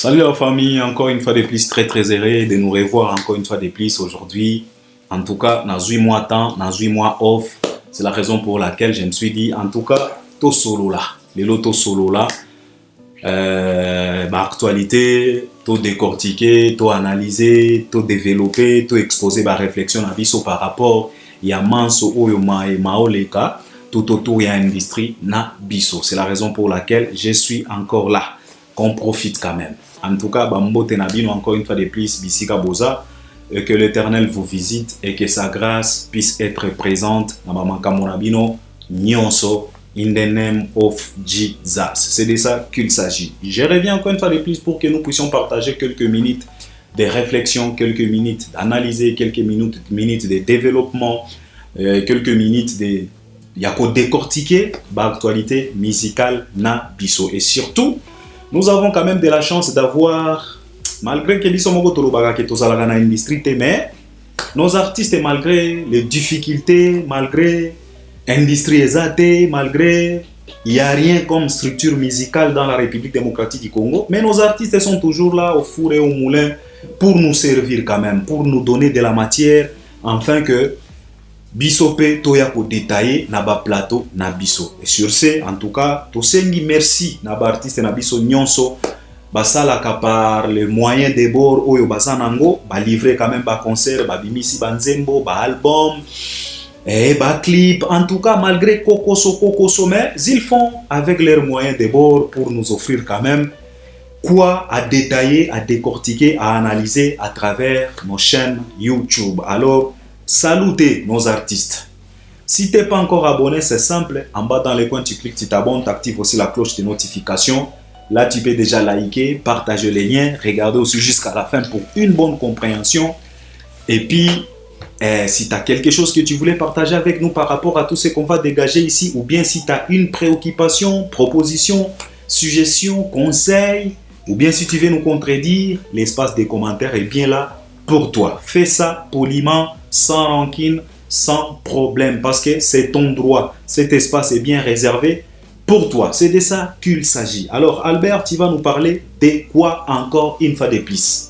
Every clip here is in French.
Salut la famille, encore une fois de plus, très heureux de nous revoir encore une fois de plus aujourd'hui. En tout cas, dans 8 mois temps, dans 8 mois off, c'est la raison pour laquelle je me suis dit, en tout cas, tout solo là, les lotos solo là, actualité, tout décortiquer, tout analyser, tout développer, tout exposer ma réflexion à biso par rapport à manso oyoma et maoleka, tout autour de l'industrie na biso. C'est la raison pour laquelle je suis encore là. Qu'on profite quand même. En tout cas, Bambo Tenabino, encore une fois de plus, Bissika Boza, que l'Éternel vous visite et que sa grâce puisse être présente dans Mamanka Monabino, Nyonso, in the name of Jesus. C'est de ça qu'il s'agit. Je reviens encore une fois de plus pour que nous puissions partager quelques minutes de réflexion, quelques minutes d'analyser, quelques minutes de développement, quelques minutes de yako décortiquer l'actualité musicale na biso. Et surtout, nous avons quand même de la chance d'avoir, malgré que l'industrie, mais nos artistes, malgré les difficultés, malgré l'industrie exatée, malgré il n'y a rien comme structure musicale dans la République démocratique du Congo, mais nos artistes sont toujours là au four et au moulin pour nous servir quand même, pour nous donner de la matière, afin que Bisope toya ko détailler na ba plateau na biso. Et sur ce, en tout cas, tosengi merci na ba artiste na biso nyonso basala ka par les moyens de bord oyo basanango ba livrer quand même ba concert, ba bimisi banzembo, ba album et ba clip. En tout cas, malgré kokoso mais ils font avec leurs moyens de bord pour nous offrir quand même quoi à détailler, à décortiquer, à analyser à travers nos chaînes YouTube. Alors salutez nos artistes. Si tu n'es pas encore abonné, c'est simple. En bas dans les coins, tu cliques, tu t'abonnes, tu actives aussi la cloche de notification. Là, tu peux déjà liker, partager les liens, regarder aussi jusqu'à la fin pour une bonne compréhension. Et puis, si tu as quelque chose que tu voulais partager avec nous par rapport à tout ce qu'on va dégager ici, ou bien si tu as une préoccupation, proposition, suggestion, conseil, ou bien si tu veux nous contredire, l'espace des commentaires est bien là pour toi. Fais ça poliment, sans rancune, sans problème, parce que c'est ton droit. Cet espace est bien réservé pour toi. C'est de ça qu'il s'agit. Alors Albert, tu vas nous parler de quoi encore une fois de plus?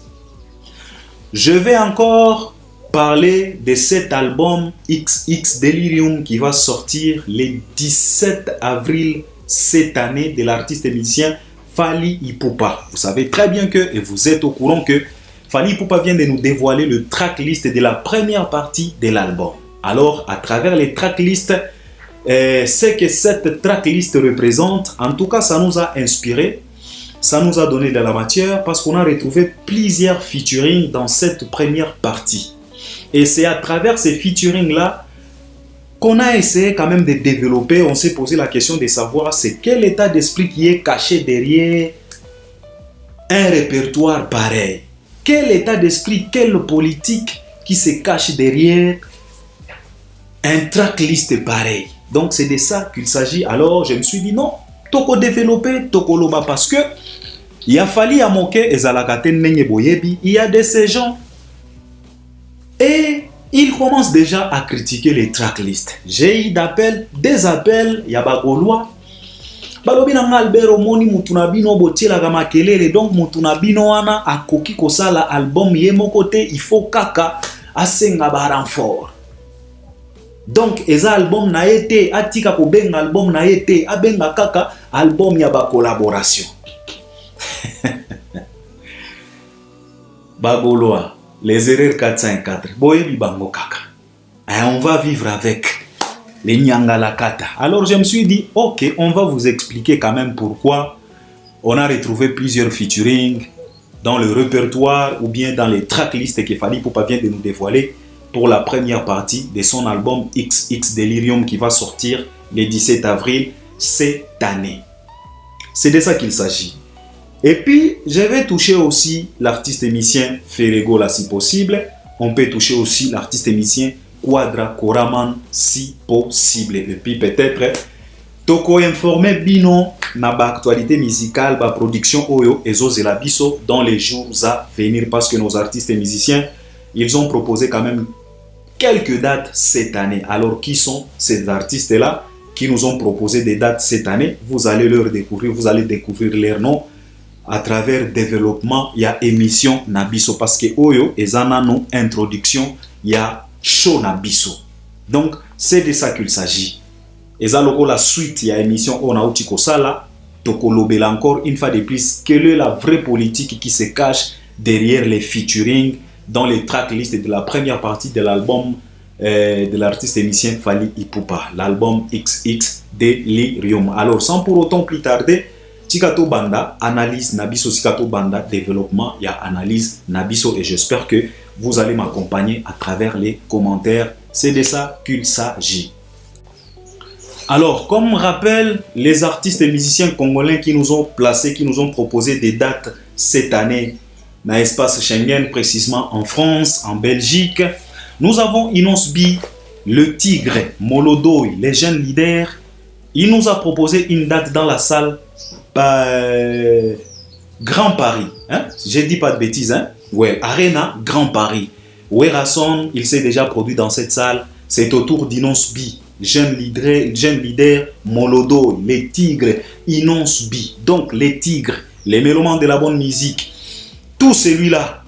Je vais encore parler de cet album XX Delirium qui va sortir le 17 avril cette année de l'artiste et musicien Fally Ipupa. Vous savez très bien que, et vous êtes au courant que Fally Ipupa vient de nous dévoiler le tracklist de la première partie de l'album. Alors, à travers les tracklists, ce que cette tracklist représente, en tout cas, ça nous a inspiré, ça nous a donné de la matière parce qu'on a retrouvé plusieurs featuring dans cette première partie. Et c'est à travers ces featuring-là qu'on a essayé quand même de développer. On s'est posé la question de savoir c'est quel état d'esprit qui est caché derrière un répertoire pareil. Quel état d'esprit, quelle politique qui se cache derrière un tracklist pareil. Donc c'est de ça qu'il s'agit. Alors je me suis dit non, toko développer, toko loba parce que il a fallu à moquer il y a de ces gens et ils commencent déjà à critiquer les tracklists. J'ai eu des appels, il y a bagolois. Balobi na Albert omoni mutunabino botiela ga makelele donc mutunabino wana akoki kosala album ye mokote il faut kaka asenga ba renfort. Donc eza album na été atika ko benga album na été abenga kaka album ya ba collaboration. Bagoloa les erreurs 454 boyebi bango kaka. On va vivre avec les Nyangalakata. Alors je me suis dit, ok, on va vous expliquer quand même pourquoi on a retrouvé plusieurs featuring dans le répertoire ou bien dans les tracklists que Fally Ipupa vient de nous dévoiler pour la première partie de son album XX Delirium qui va sortir le 17 avril cette année. C'est de ça qu'il s'agit. Et puis, je vais toucher aussi l'artiste émicien Ferego là si possible. On peut toucher aussi l'artiste émicien Quadra Koraman si possible. Et puis peut-être toko informer bino na ba actualité musicale, ba production oyo ezozela biso dans les jours à venir parce que nos artistes et musiciens, ils ont proposé quand même quelques dates cette année. Alors qui sont ces artistes là? qui nous ont proposé des dates cette année. Vous allez leur découvrir, vous allez découvrir leurs noms à travers développement, il y a émission Nabiso parce que Oyo et Zanano introduction, il y a show Nabiso. Donc, c'est de ça qu'il s'agit. Et ça, la suite, il y a émission On a Outiko Sala, Tokolobela encore une fois de plus, quelle est la vraie politique qui se cache derrière les featuring dans les tracklists de la première partie de l'album de l'artiste émissien Fally Ipupa, l'album XX Delirium. Alors, sans pour autant plus tarder, Tikato Banda, analyse Nabiso, Tikato Banda, développement, il y a analyse Nabiso et j'espère que vous allez m'accompagner à travers les commentaires. C'est de ça qu'il s'agit. Alors, comme rappel, les artistes et musiciens congolais qui nous ont placés, qui nous ont proposé des dates cette année dans l'espace Schengen, précisément en France, en Belgique, nous avons Inos B, le Tigre, Molodoy, les jeunes leaders. Il nous a proposé une date dans la salle Grand Paris. Hein? Je ne dis pas de bêtises. Hein? Ouais, Arena Grand Paris. Werason, il s'est déjà produit dans cette salle. C'est autour d'Inos B, jeune leader, Molodoy, les Tigres, Inos B. Donc les Tigres, les mélomanes de la bonne musique. Tout celui-là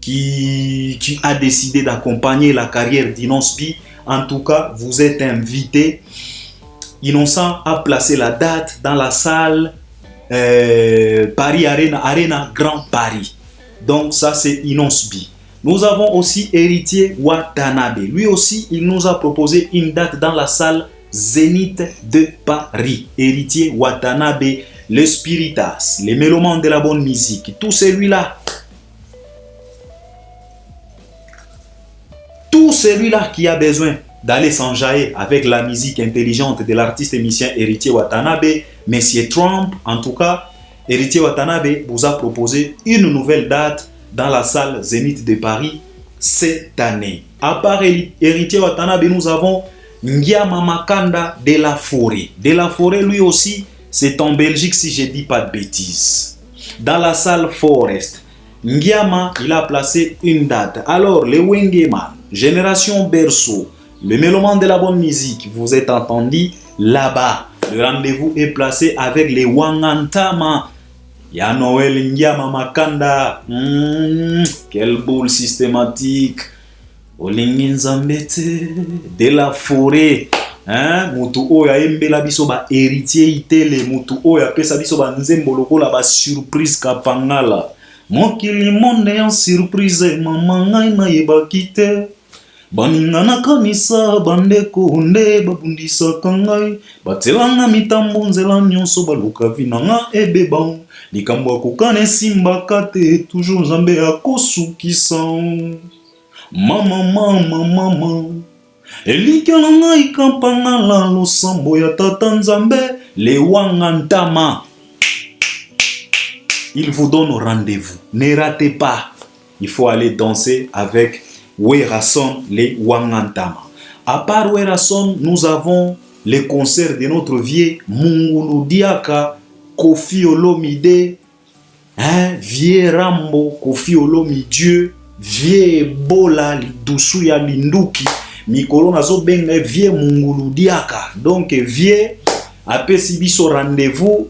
qui a décidé d'accompagner la carrière d'Inos B, en tout cas, vous êtes invités. Innocent a placé la date dans la salle Paris Arena Grand Paris. Donc ça c'est Inos B. Nous avons aussi Héritier Watanabe. Lui aussi, il nous a proposé une date dans la salle Zénith de Paris. Héritier Watanabe, les Spiritas, les mélomanes de la bonne musique, tout celui-là. Tout celui-là qui a besoin d'aller s'enjailler avec la musique intelligente de l'artiste émissien Héritier Watanabe, Monsieur Trump, en tout cas, Héritier Watanabe vous a proposé une nouvelle date dans la salle Zénith de Paris cette année. À part Héritier Watanabe, nous avons Ngiama Makanda de la Forêt. De la Forêt, lui aussi, c'est en Belgique si je ne dis pas de bêtises. Dans la salle Forest, Ngiama, il a placé une date. Alors, les Wengeman, Génération Berceau, le mélomane de la bonne musique, vous êtes entendu là-bas. Le rendez-vous est placé avec les Wangantama. Ya Noël Ngiama Makanda. Quelle boule systématique. Olinginzambete de la Forêt. Mutu oya embela biso ba héritier itele. Mutu oya pesa biso ba nzemboloko la ba surprise kapangala. Mokili monde en surprise. Mama ngai na yebakite. Baningana kanisa bandeko hunde babundisa kangai. Batelanga mitambo nzela nyonso baluka vinanga ebeba. Likambo akokane simba kate toujours Nzambe akosukisa. Mama Elikela ngai kampangala losambo ya tata Nzambe le Wangantama. Il vous donne rendez-vous. Ne ratez pas. Il faut aller danser avec Werason les Wangantama. À part Werason, nous avons les concerts de notre vieux Mungulu Diaka, Kofi Olomide, vieux Rambo, Kofi Olomide, vieux Bola, Dusuya Linduki, Mikolo Nazo Benga, vieux Mungulu Diaka. Donc, vieux, après si biso rendez-vous,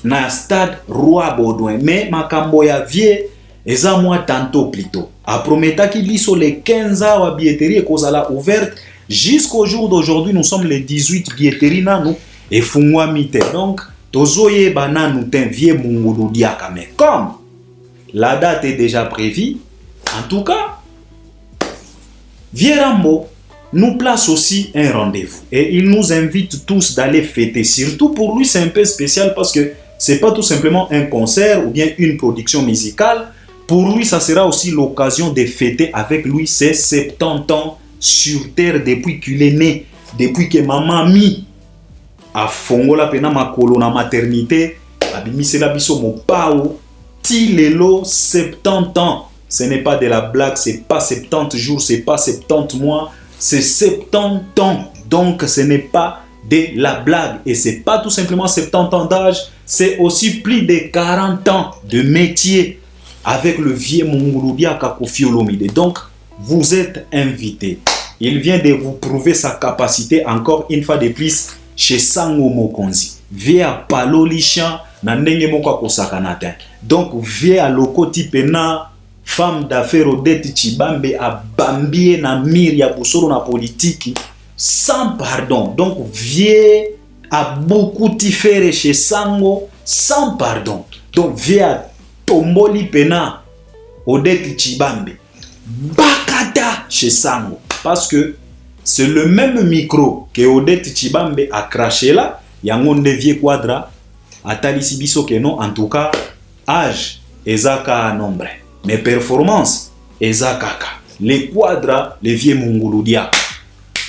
na stade Roi Baudouin. Mais makambo ya vieux, eza moi tantôt plutôt. A prometaki biso les 15 ans à billetterie et kozala ouverte. Jusqu'au jour d'aujourd'hui, nous sommes les 18 billetteries nanou et fungwa mite. Donc, tozoye bananu ten vieux Mungulu Diaka. Mais comme la date est déjà prévue, en tout cas, vieux Rambo nous place aussi un rendez-vous. Et il nous invite tous d'aller fêter. Surtout pour lui, c'est un peu spécial parce que c'est pas tout simplement un concert ou bien une production musicale. Pour lui, ça sera aussi l'occasion de fêter avec lui ses 70 ans sur terre depuis qu'il est né, depuis que maman mi a fongola pena makolo na maternité, abimisela biso mopao, tilelo 70 ans. Ce n'est pas de la blague, c'est pas 70 jours, c'est pas 70 mois, c'est 70 ans. Donc ce n'est pas de la blague et c'est pas tout simplement 70 ans d'âge, c'est aussi plus de 40 ans de métier avec le vieux Mungulu Diaka Kofi Olomide. Donc, vous êtes invités. Il vient de vous prouver sa capacité encore une fois de plus chez Sango Mokonzi. Via Palo Lichan, na ndenge moko kosakanata. Donc, vie à loko tipena, femme d'affaires Odette Tshibambe a bambié na mire ya busoro na politique sans pardon. Donc, vie a beaucoup tiféré chez Sango sans pardon. Donc, vie a tomboli pena Odette Tshibambe bakata chez Sango. Parce que c'est le même micro que Odette Tshibambe a craché là. Yangonde vie quadra a talisi biso que non. En tout cas, âge ezaka nombre. Mais performance ezakaka. Les quadras, les vieux munguludia.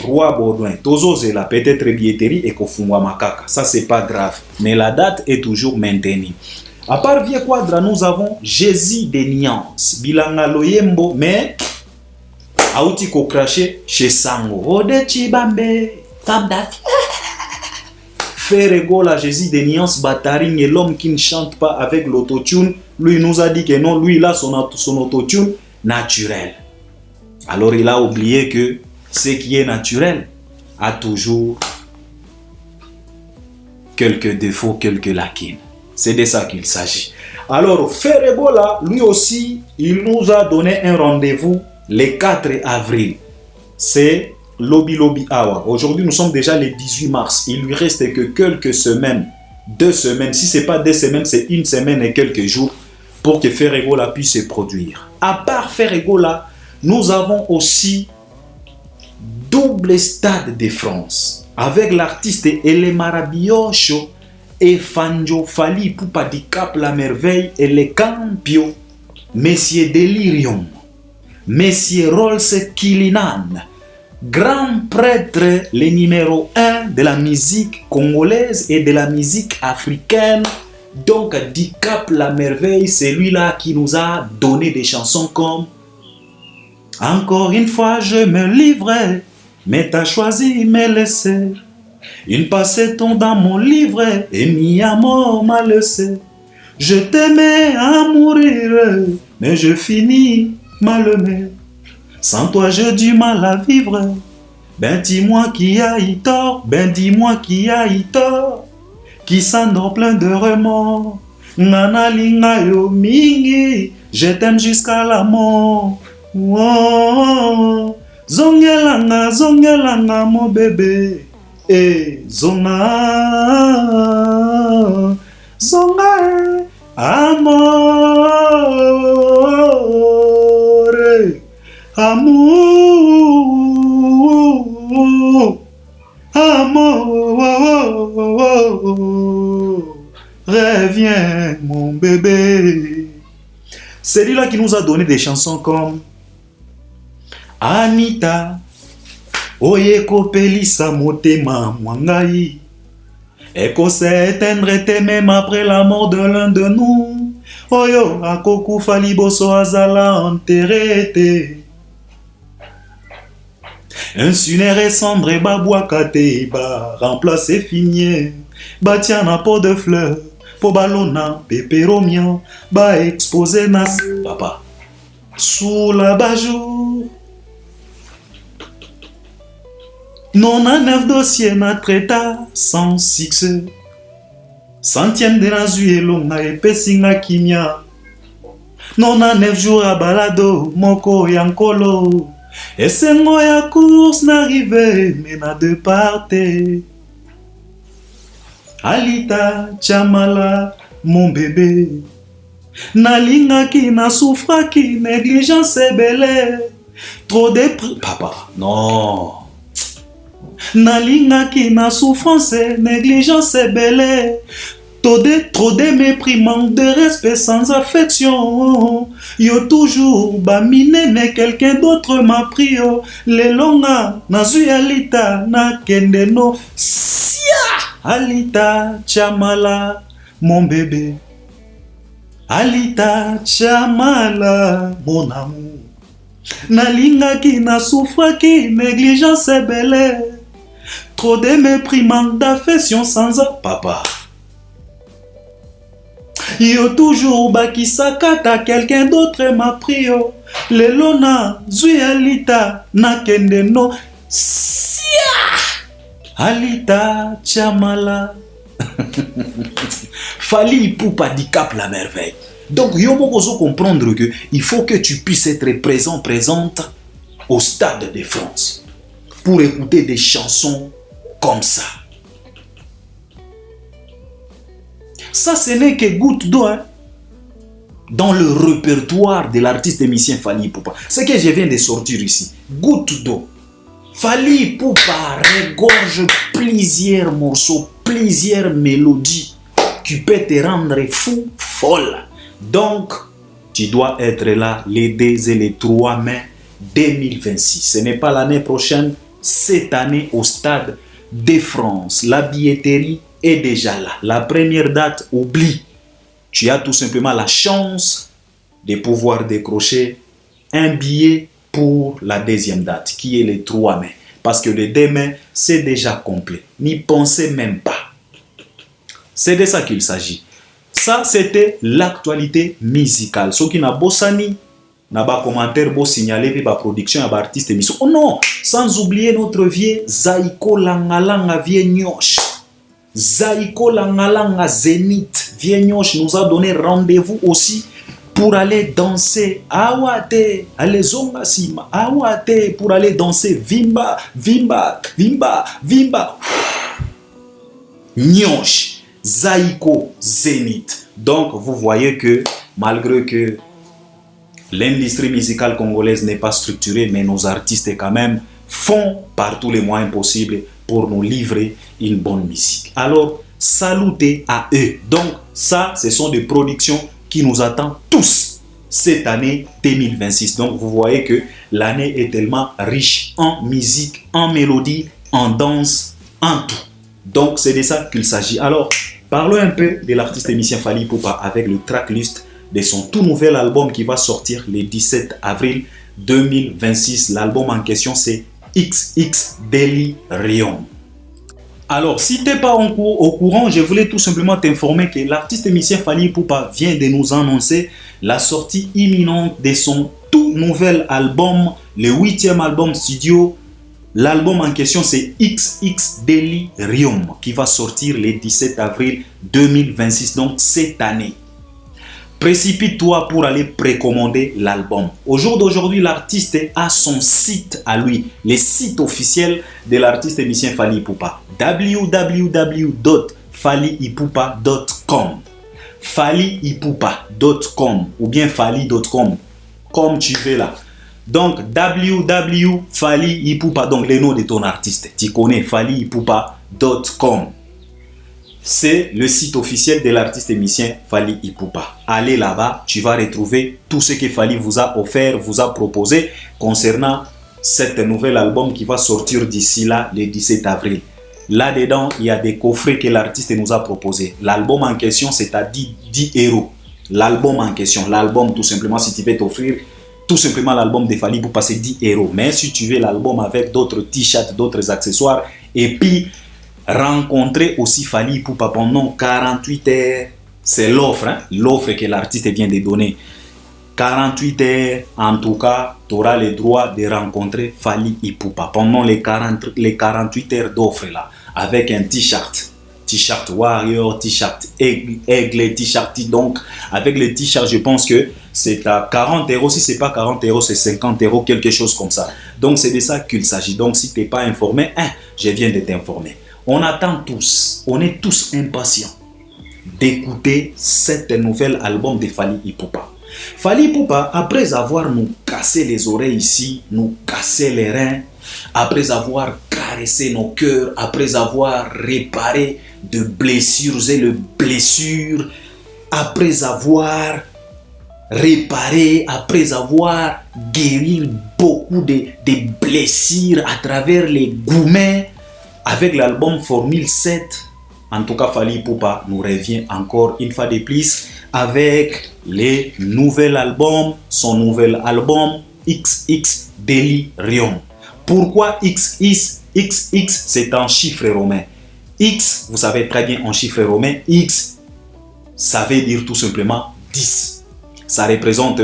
Roi Baudouin, Tozo Zela, peut-être billetterie et Kofungwa Makaka. Ça, c'est pas grave. Mais la date est toujours maintenue. À part Vieux Quadra, nous avons Jésus des Niances. Bilanga Loyembo, mais Aouti ko craché chez Sango. Odette Tshibambe, femme d'affaires. Ferrego, la Jésus des Niances, Bataring et l'homme qui ne chante pas avec l'autotune. Lui nous a dit que non, lui il a son autotune naturel. Alors il a oublié que ce qui est naturel a toujours quelques défauts, quelques lacunes. C'est de ça qu'il s'agit. Alors, Ferrego là, lui aussi, il nous a donné un rendez-vous le 4 avril. C'est Lobby Lobby Hour. Aujourd'hui, nous sommes déjà le 18 mars. Il lui reste que quelques semaines, 2 semaines. Si ce n'est pas 2 semaines, c'est 1 semaine et quelques jours pour que Ferrego là puisse se produire. À part Ferrego là, nous avons aussi double stade de France avec l'artiste Elemara Biocho et Fanjo Fali Poupa di Cap la Merveille et les Campio, Messieurs Delirium, Messieurs Rolls Kilinan, grand prêtre, le numéro 1 de la musique congolaise et de la musique africaine. Donc di Cap la Merveille, c'est lui-là qui nous a donné des chansons comme Encore une fois je me livrais, mais t'as choisi me laisser. Une passait-on dans mon livret et mis à mort m'a laissé. Je t'aimais à mourir, mais je finis mal aimé. Sans toi j'ai du mal à vivre. Ben dis-moi qui a eu tort, ben dis-moi qui a eu tort. Qui s'endort plein de remords. Nana linga yo mingi, je t'aime jusqu'à la mort. Oh, zongelanga, zongelanga mon bébé. Et zonga, zonga, amore, amour, amour, reviens mon bébé. C'est lui-là qui nous a donné des chansons comme Anita, Oye kopelisa motema mwangai. Eko s'éteindre même après la mort de l'un de nous. Oyo akoku fali boso azala enterré. Incinéré cendre babouakate ba remplacé finier. Batia na pot de fleurs. Po balona peperomian ba exposé nas papa. Sous la bajour. 99 dossiers na traita sans succès. Centième de la zuelo na epesinga kimia. 99 jours à balado moko yankolo. Esengo ya course n'arrivait mais na deux parties. Alita Chamala mon bébé. Nalinga ki na souffra ki négligence ebele. Trop de papa non. Nalinga ki na souffrance, négligence et belle. Trop de mépris, manque de respect sans affection. Yo toujours bamine, mais quelqu'un d'autre m'a pris. Les longa, na zui alita, na kendeno. Sia! Alita, Chamala, mon bébé. Alita, Chamala, mon amour. Nalinga ki na souffra ki négligence et belle. Trop de mépris, manque d'affection sans papa. Yo toujours baki sakata, quelqu'un d'autre m'a pris. Le lona, zui alita, na kendeno. Sia! Alita, Chamala. Fali Poupa di Cap la Merveille. Donc, il faut comprendre que il faut que tu puisses être présente au Stade de France pour écouter des chansons comme ça. Ça, ce n'est que goutte d'eau dans le répertoire de l'artiste émissien Fally Ipupa. Ce que je viens de sortir ici, goutte d'eau. Fally Ipupa regorge plusieurs morceaux, plusieurs mélodies qui peuvent te rendre fou, folle. Donc, tu dois être là les 2 et les 3 mai 2026. Ce n'est pas l'année prochaine, cette année au Stade de France. La billetterie est déjà là. La première date, oublie. Tu as tout simplement la chance de pouvoir décrocher un billet pour la deuxième date, qui est le 3 mai. Parce que le 2 mai, c'est déjà complet. N'y pensez même pas. C'est de ça qu'il s'agit. Ça, c'était l'actualité musicale. Ce qui n'a pas bossani, n'a pas commentaire, pas signalé, pas production, pas artiste émission. Oh non, sans oublier notre vieux Zaiko Langalanga vieux Nyosh. Zaiko Langalanga Zénith vieux Nyosh nous a donné rendez-vous aussi pour aller danser Awate, allez Zongasima, Awate, pour aller danser Vimba, Vimba, Vimba, Vimba. Nyosh, Zaiko, Zénith. Donc vous voyez que malgré que l'industrie musicale congolaise n'est pas structurée, mais nos artistes quand même font par tous les moyens possibles pour nous livrer une bonne musique. Alors, salutez à eux. Donc, ça, ce sont des productions qui nous attendent tous cette année 2026. Donc, vous voyez que l'année est tellement riche en musique, en mélodie, en danse, en tout. Donc, c'est de ça qu'il s'agit. Alors, parlons un peu de l'artiste émissien Fally Ipupa avec le tracklist de son tout nouvel album qui va sortir le 17 avril 2026. L'album en question, c'est XX Delirium. Alors, si tu n'es pas au courant, je voulais tout simplement t'informer que l'artiste émissien Fally Ipupa vient de nous annoncer la sortie imminente de son tout nouvel album, le 8e album studio. L'album en question, c'est XX Delirium, qui va sortir le 17 avril 2026, donc cette année. Précipite-toi pour aller précommander l'album. Au jour d'aujourd'hui, l'artiste a son site à lui, le site officiel de l'artiste émissien Fally Ipupa, www.fallyipupa.com, fallyipupa.com ou bien fally.com, comme tu veux là. Donc, www.fallyipupa, donc le nom de ton artiste, tu connais, fallyipupa.com. C'est le site officiel de l'artiste émissien Fally Ipupa. Allez là-bas, tu vas retrouver tout ce que Fally vous a offert, vous a proposé concernant cet nouvel album qui va sortir d'ici là, le 17 avril. Là-dedans, il y a des coffrets que l'artiste nous a proposés. L'album en question, c'est à 10 €. L'album en question, l'album tout simplement, si tu veux t'offrir tout simplement l'album de Fally Ipupa, c'est 10 €. Mais si tu veux l'album avec d'autres t-shirts, d'autres accessoires, et puis rencontrer aussi Fally Ipupa pendant 48 heures, c'est l'offre, hein? L'offre que l'artiste vient de donner. 48 heures, en tout cas, tu auras le droit de rencontrer Fally Ipupa pendant les 48 heures d'offre là, avec un t-shirt. T-shirt Warrior, t-shirt Aigle, t-shirt. Donc, avec le t-shirt, je pense que c'est à 40 €. Si ce n'est pas 40 €, c'est 50 €, quelque chose comme ça. Donc, c'est de ça qu'il s'agit. Donc, si tu n'es pas informé, je viens de t'informer. On attend tous, on est tous impatients d'écouter cet nouvel album de Fally Ipupa. Fally Ipupa, après avoir nous cassé les oreilles ici, nous cassé les reins, après avoir caressé nos cœurs, après avoir réparé de blessures et de blessures, après avoir réparé, après avoir guéri beaucoup de blessures à travers les gourmets, avec l'album Formule 7, en tout cas Fally Ipupa nous revient encore une fois de plus avec les nouveaux albums, son nouvel album XX Delirium. Pourquoi XX? XX, c'est en chiffre romain. X, vous savez très bien en chiffre romain, X, ça veut dire tout simplement 10. Ça représente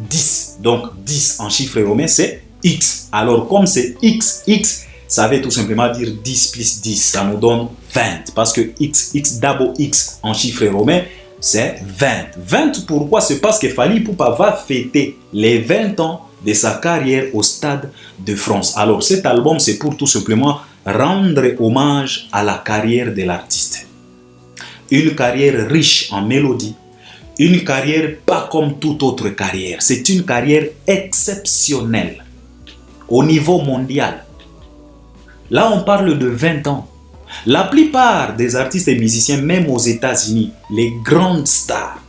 10. Donc 10 en chiffre romain, c'est X. Alors comme c'est XX, ça veut tout simplement dire 10 plus 10, ça nous donne 20. Parce que XX, double X en chiffre romain, c'est 20. 20 pourquoi? C'est parce que Fally Ipupa va fêter les 20 ans de sa carrière au Stade de France. Alors cet album, c'est pour tout simplement rendre hommage à la carrière de l'artiste. Une carrière riche en mélodies, une carrière pas comme toute autre carrière. C'est une carrière exceptionnelle au niveau mondial. Là, on parle de 20 ans. La plupart des artistes et musiciens, même aux États-Unis, les grandes stars,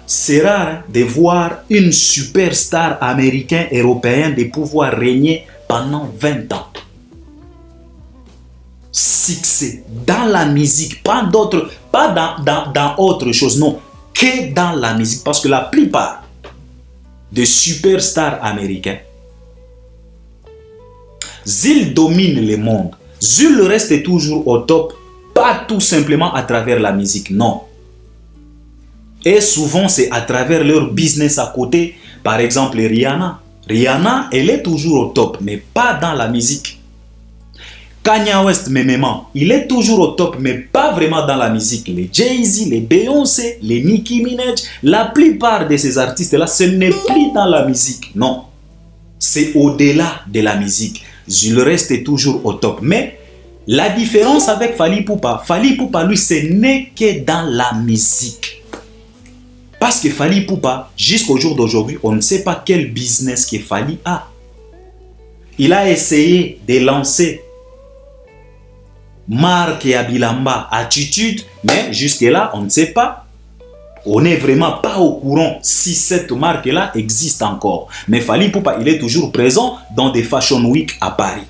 c'est rare de voir une superstar américaine, européenne, de pouvoir régner pendant 20 ans. Succès dans la musique, pas d'autres, pas dans autre chose, non, que dans la musique. Parce que la plupart des superstars américains, ils dominent le monde. Ils restent toujours au top, pas tout simplement à travers la musique, non. Et souvent, c'est à travers leur business à côté. Par exemple, Rihanna. Rihanna, elle est toujours au top, mais pas dans la musique. Kanye West, même, il est toujours au top, mais pas vraiment dans la musique. Les Jay-Z, les Beyoncé, les Nicki Minaj, la plupart de ces artistes-là, ce n'est plus dans la musique. Non, c'est au-delà de la musique. Il reste toujours au top. Mais la différence avec Fally Ipupa, lui, ce n'est que dans la musique. Parce que Fally Ipupa, jusqu'au jour d'aujourd'hui, on ne sait pas quel business que Fally a. Il a essayé de lancer marque et Abilamba, attitude, mais jusque-là, on ne sait pas. On n'est vraiment pas au courant si cette marque-là existe encore. Mais Fally Ipupa, il est toujours présent dans des Fashion Week à Paris.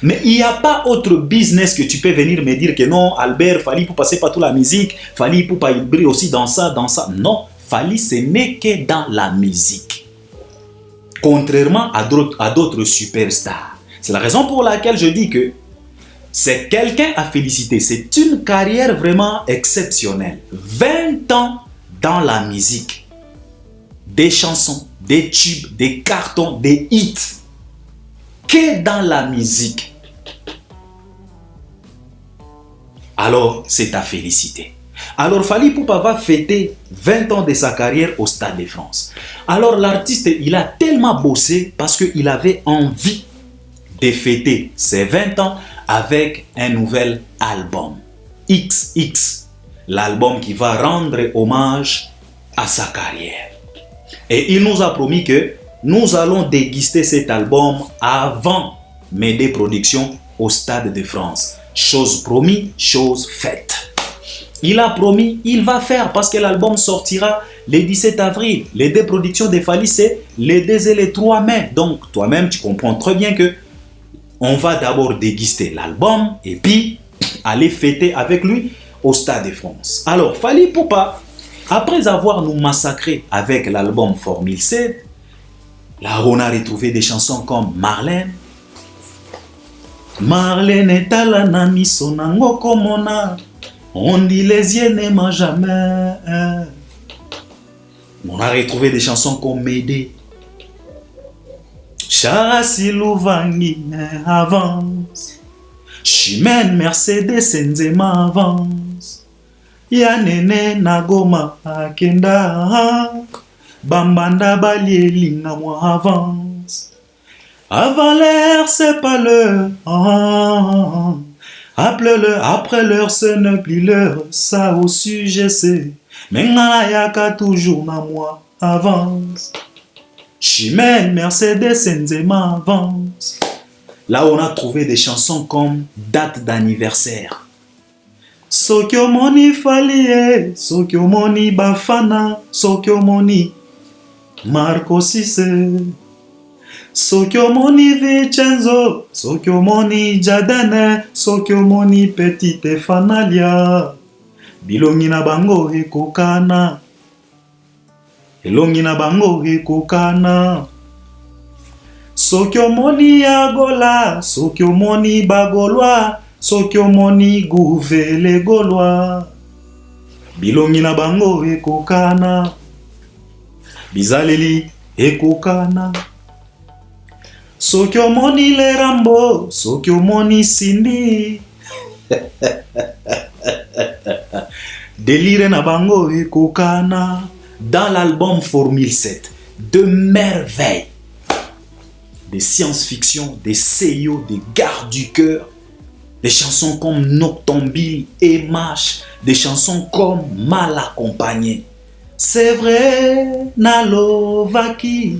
Mais il n'y a pas autre business que tu peux venir me dire que non, Albert, Fally Ipupa, c'est pas tout la musique. Fally Ipupa, il brille aussi dans ça, dans ça. Non, Fally, ce n'est que dans la musique. Contrairement à d'autres superstars. C'est la raison pour laquelle je dis que c'est quelqu'un à féliciter. C'est une carrière vraiment exceptionnelle. 20 ans dans la musique. Des chansons, des tubes, des cartons, des hits. Que dans la musique. Alors, c'est à féliciter. Alors, Fally Ipupa va fêter 20 ans de sa carrière au Stade de France. Alors, l'artiste, il a tellement bossé parce qu'il avait envie de fêter ses 20 ans avec un nouvel album, XX, l'album qui va rendre hommage à sa carrière. Et il nous a promis que nous allons déguster cet album avant Médé Productions au Stade de France. Chose promise, chose faite. Il a promis, il va faire parce que l'album sortira le 17 avril. Les deux productions de Fally, c'est les 2 et les 3 mai. Donc, toi-même, tu comprends très bien que on va d'abord déguster l'album et puis aller fêter avec lui au Stade de France. Alors, Fally Ipupa, après avoir nous massacré avec l'album Formule 7, là on a retrouvé des chansons comme Marlène. Marlène est à la nami sonango komona. On dit les yeux n'aiment jamais. On a retrouvé des chansons comme Médé. Charasi Louvangi avance. Chimène Mercedes Nzema avance. Yanene Nagoma Akenda. Bambanda Balieli Namwa avance. Avant l'heure, c'est pas l'heure. Après l'heure, ce n'est plus l'heure. Ça aussi, je sais. Mais Nayaka toujours na moi avance. Chimène, Mercedes, Nzema avance. Là, on a trouvé des chansons comme Date d'anniversaire. Sokyo Moni Fally, Sokyo Moni Bafana, Sokyo Moni Marco Cisse. Sokyo Moni Vincenzo, Sokyo Moni Jadene, Sokyo Moni Petite Fanalia. Bilongi na bango ekokana. Elongi na bango ekokana. Sokyo Moni Agola, Sokyo Moni Bagolwa, Sokyo Moni Gouvele Golwa. Bilongi na bango ekokana. Bizaleli ekokana. Sokyo Moni le Rambo, Sokyo Moni Cindy. Délire na bango et kokana. Dans l'album Formule 7, de merveilles, des science-fiction, des CIO, des gardes du cœur, des chansons comme Noctambule et Mash, des chansons comme Mal accompagné. C'est vrai, nalovaki,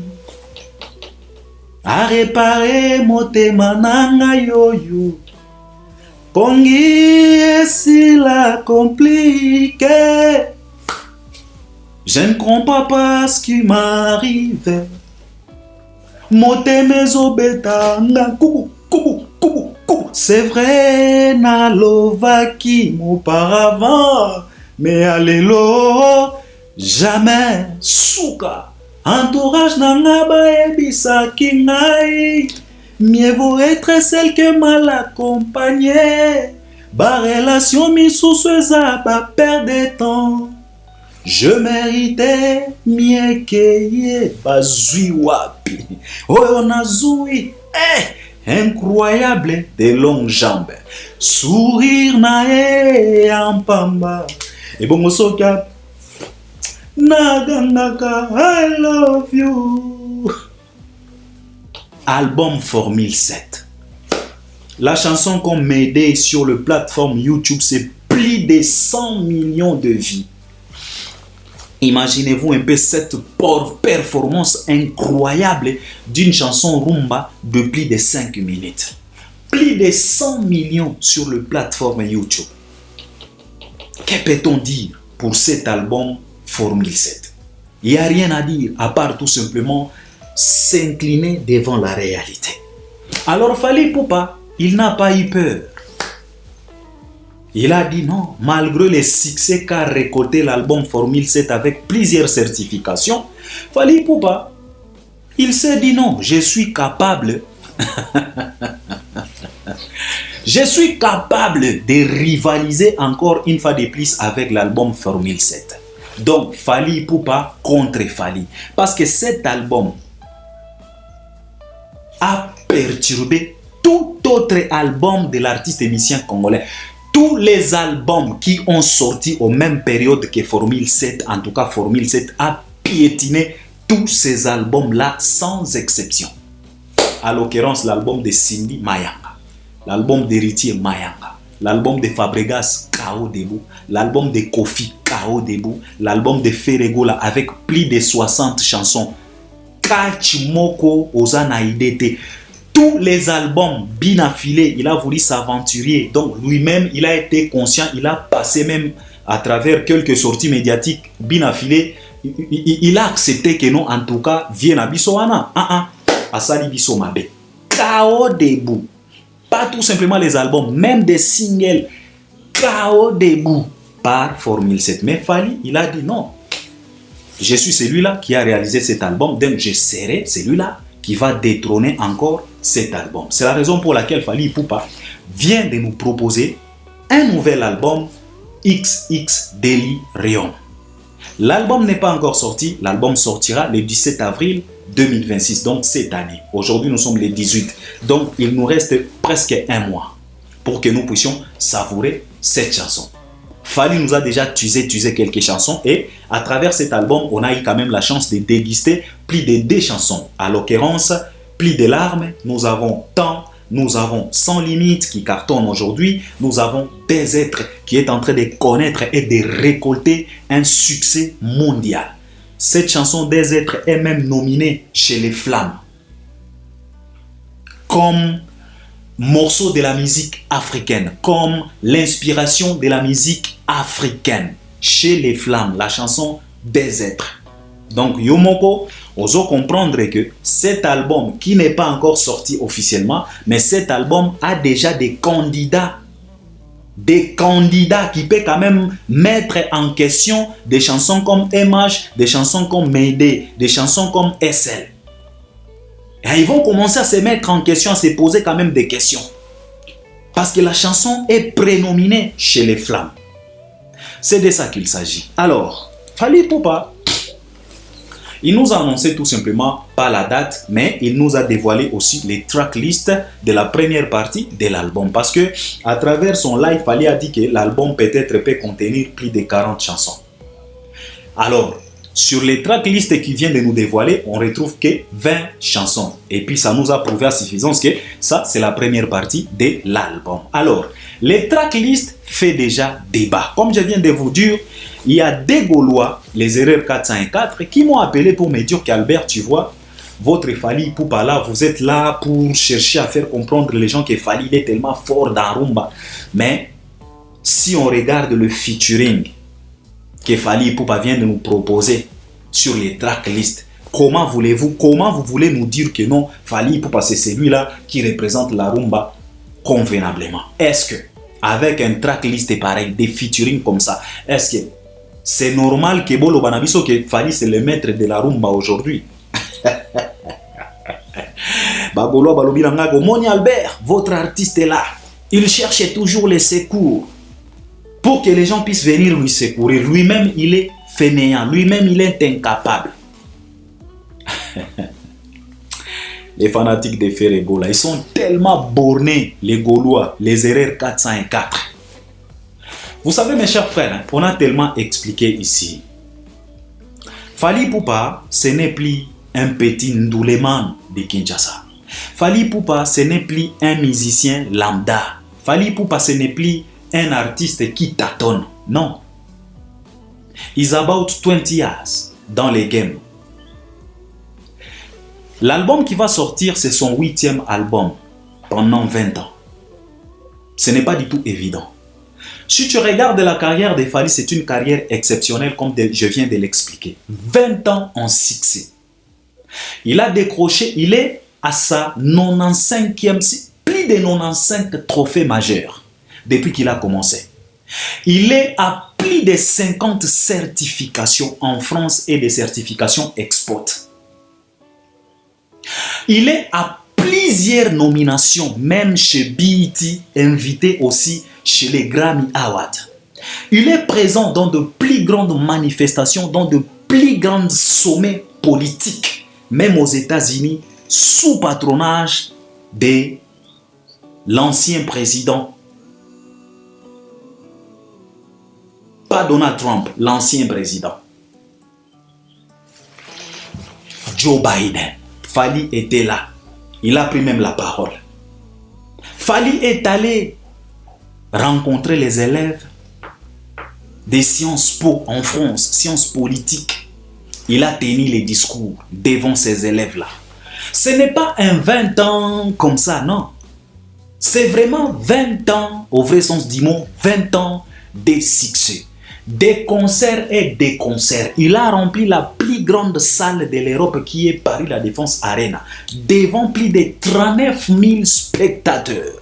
a réparé motema nanga yoyo, pongi si la compliqué. Je ne comprends pas ce qui m'arrive. Motema ezobeta nga kubu kubu kubu kubu. C'est vrai, nalovaki auparavant, mais alelo jamais souka. Entourage nanga baebisaki ngai. Mieux vaut être celle que mal accompagnée. Ba relation misusu eza ba perdre de temps. Je méritais mieux que ye bazui wapi. Oh nazui, incroyable de longues jambes. Sourire nae en pamba. Et bon soka nagangaka I love you. Album Formule 7. La chanson qu'on m'aidait sur le plateforme YouTube, c'est plus de 100 millions de vues. Imaginez-vous un peu cette performance incroyable d'une chanson rumba de plus de 5 minutes. Plus de 100 millions sur le plateforme YouTube. Que peut-on dire pour cet album Formule 7? Il n'y a rien à dire à part tout simplement s'incliner devant la réalité. Alors Fally Ipupa, il n'a pas eu peur. Il a dit non, malgré les succès qu'a récolté l'album Formule 7 avec plusieurs certifications, Fally Ipupa, il s'est dit non, je suis capable. Je suis capable de rivaliser encore une fois de plus avec l'album Formule 7. Donc Fally Ipupa contre Fally. Parce que cet album a perturbé tout autre album de l'artiste et musicien congolais. Tous les albums qui ont sorti aux mêmes périodes que Formule 7, en tout cas Formule 7 a piétiné tous ces albums-là sans exception. À l'occurrence, l'album de Cindy Mayanga, l'album d'Héritier Mayanga, l'album de Fabregas K.O. Debout, l'album de Kofi K.O. Debout, l'album de Ferregola avec plus de 60 chansons. Kachimoko Ozana Idete. Tous les albums bien affilés, il a voulu s'aventurer. Donc lui-même, il a été conscient, il a passé même à travers quelques sorties médiatiques bien affilées. Il a accepté que non, en tout cas, vienne à Bissoana. Asali Bisso Mabe. K.O. Debout. Pas tout simplement les albums, même des singles. K.O. Debout par Formule 7. Mais Fally, il a dit non. Je suis celui-là qui a réalisé cet album, donc je serai celui-là qui va détrôner encore cet album. C'est la raison pour laquelle Fally Ipupa vient de nous proposer un nouvel album, XX Delirium. L'album n'est pas encore sorti, l'album sortira le 17 avril 2026, donc cette année. Aujourd'hui, nous sommes le 18, donc il nous reste presque un mois pour que nous puissions savourer cette chanson. Fally nous a déjà teasé quelques chansons et à travers cet album, on a eu quand même la chance de déguster plus de 2 chansons. À l'occurrence, Plis de larmes, nous avons Temps, nous avons Sans limite qui cartonne aujourd'hui, nous avons Des êtres qui est en train de connaître et de récolter un succès mondial. Cette chanson Des êtres est même nominée chez les Flammes comme morceau de la musique africaine, comme l'inspiration de la musique africaine chez les Flammes, la chanson Des êtres. Donc Yomoko, oso comprendre que cet album qui n'est pas encore sorti officiellement, mais cet album a déjà des candidats qui peuvent quand même mettre en question des chansons comme MH, des chansons comme Mayday, des chansons comme SL. Et ils vont commencer à se mettre en question, à se poser quand même des questions. Parce que la chanson est prénominée chez les Flammes. C'est de ça qu'il s'agit. Alors, Fally Ipupa, Il nous a annoncé tout simplement pas la date, mais il nous a dévoilé aussi les tracklists de la première partie de l'album. Parce que à travers son live, Fally a dit que l'album peut-être peut contenir plus de 40 chansons. Alors, sur les tracklists qu'il vient de nous dévoiler, on retrouve que 20 chansons. Et puis ça nous a prouvé à suffisance que ça, c'est la première partie de l'album. Alors, les tracklists fait déjà débat. Comme je viens de vous dire, il y a des Gaulois, les erreurs 404, qui m'ont appelé pour me dire qu'Albert, tu vois, votre Fally Ipupa là, vous êtes là pour chercher à faire comprendre les gens que Fally est tellement fort dans Rumba. Mais si on regarde le featuring que Fally Ipupa vient de nous proposer sur les tracklists, comment vous voulez nous dire que non, Fally Ipupa c'est celui-là qui représente la Rumba convenablement? Est-ce que avec un tracklist pareil, des featuring comme ça, est-ce que c'est normal que Bolo Banabiso que Fally c'est le maître de la Rumba aujourd'hui? Babolo Balobiranga Moni Albert, votre artiste est là. Il cherche toujours les secours pour que les gens puissent venir lui secourir. Lui-même, il est fainéant. Lui-même, il est incapable. Les fanatiques des Ferrego, là, ils sont tellement bornés, les Gaulois, les erreurs 404. Vous savez, mes chers frères, on a tellement expliqué ici. Fally Ipupa, ce n'est plus un petit Ndouleman de Kinshasa. Fally Ipupa, ce n'est plus un musicien lambda. Fally Ipupa, ce n'est plus un artiste qui tâtonne. Non. He's about 20 years dans les games. L'album qui va sortir, c'est son 8e album pendant 20 ans. Ce n'est pas du tout évident. Si tu regardes la carrière de Fally, c'est une carrière exceptionnelle comme je viens de l'expliquer. 20 ans en succès. Il a décroché, il est à sa 95e, plus de 95 trophées majeurs depuis qu'il a commencé. Il est à plus de 50 certifications en France et des certifications export. Il est à plusieurs nominations, même chez BET, invité aussi chez les Grammy Awards. Il est présent dans de plus grandes manifestations, dans de plus grands sommets politiques, même aux États-Unis, sous patronage de l'ancien président, pas Donald Trump, l'ancien président, Joe Biden. Fally était là. Il a pris même la parole. Fally est allé rencontrer les élèves des Sciences Po en France, sciences politiques. Il a tenu les discours devant ces élèves-là. Ce n'est pas un 20 ans comme ça, non. C'est vraiment 20 ans, au vrai sens du mot, 20 ans de succès. Des concerts et des concerts. Il a rempli la plus grande salle de l'Europe qui est Paris La Défense Arena, devant plus de 39 000 spectateurs.